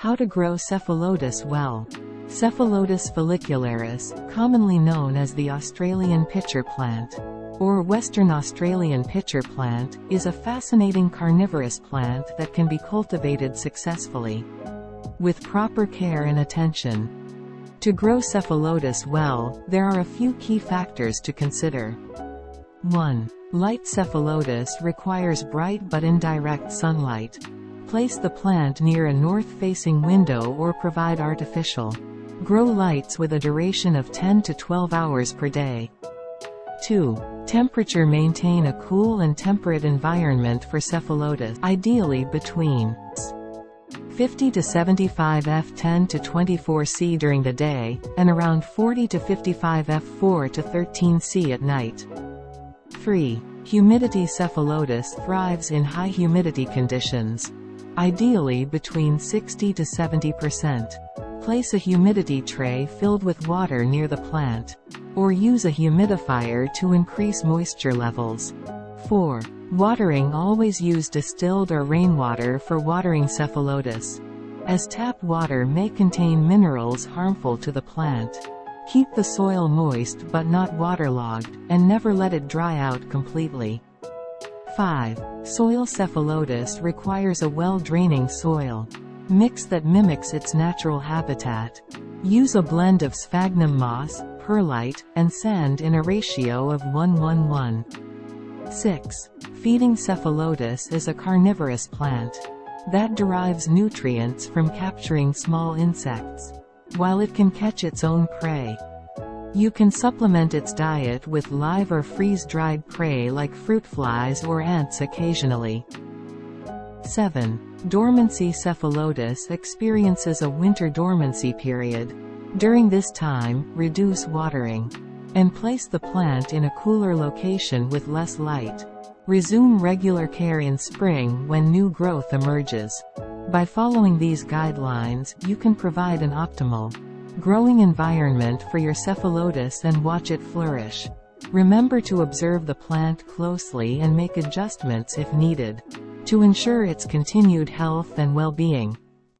How to grow Cephalotus well. Cephalotus follicularis, commonly known as the Australian pitcher plant, or Western Australian pitcher plant, is a fascinating carnivorous plant that can be cultivated successfully, with proper care and attention. To grow Cephalotus well, there are a few key factors to consider. 1. Light. Cephalotus requires bright but indirect sunlight. Place the plant near a north-facing window or provide artificial grow lights with a duration of 10 to 12 hours per day. 2. Temperature. Maintain a cool and temperate environment for Cephalotus, ideally between 50 to 75 F 10 to 24 C during the day, and around 40 to 55 F 4 to 13 C at night. 3. Humidity. Cephalotus thrives in high humidity conditions, ideally between 60 to 70%. Place a humidity tray filled with water near the plant, or use a humidifier to increase moisture levels. 4. Watering. Always use distilled or rainwater for watering Cephalotus, as tap water may contain minerals harmful to the plant. Keep the soil moist but not waterlogged, and never let it dry out completely. 5. Soil. Cephalotus requires a well-draining soil mix that mimics its natural habitat. Use a blend of sphagnum moss, perlite, and sand in a ratio of 1:1:1. 6. Feeding. Cephalotus is a carnivorous plant that derives nutrients from capturing small insects, while it can catch its own prey. You can supplement its diet with live or freeze-dried prey like fruit flies or ants occasionally. 7. Dormancy. Cephalotus experiences a winter dormancy period. During this time, reduce watering, and place the plant in a cooler location with less light. Resume regular care in spring when new growth emerges. By following these guidelines, you can provide an optimal growing environment for your Cephalotus and watch it flourish. Remember to observe the plant closely and make adjustments if needed, to ensure its continued health and well-being.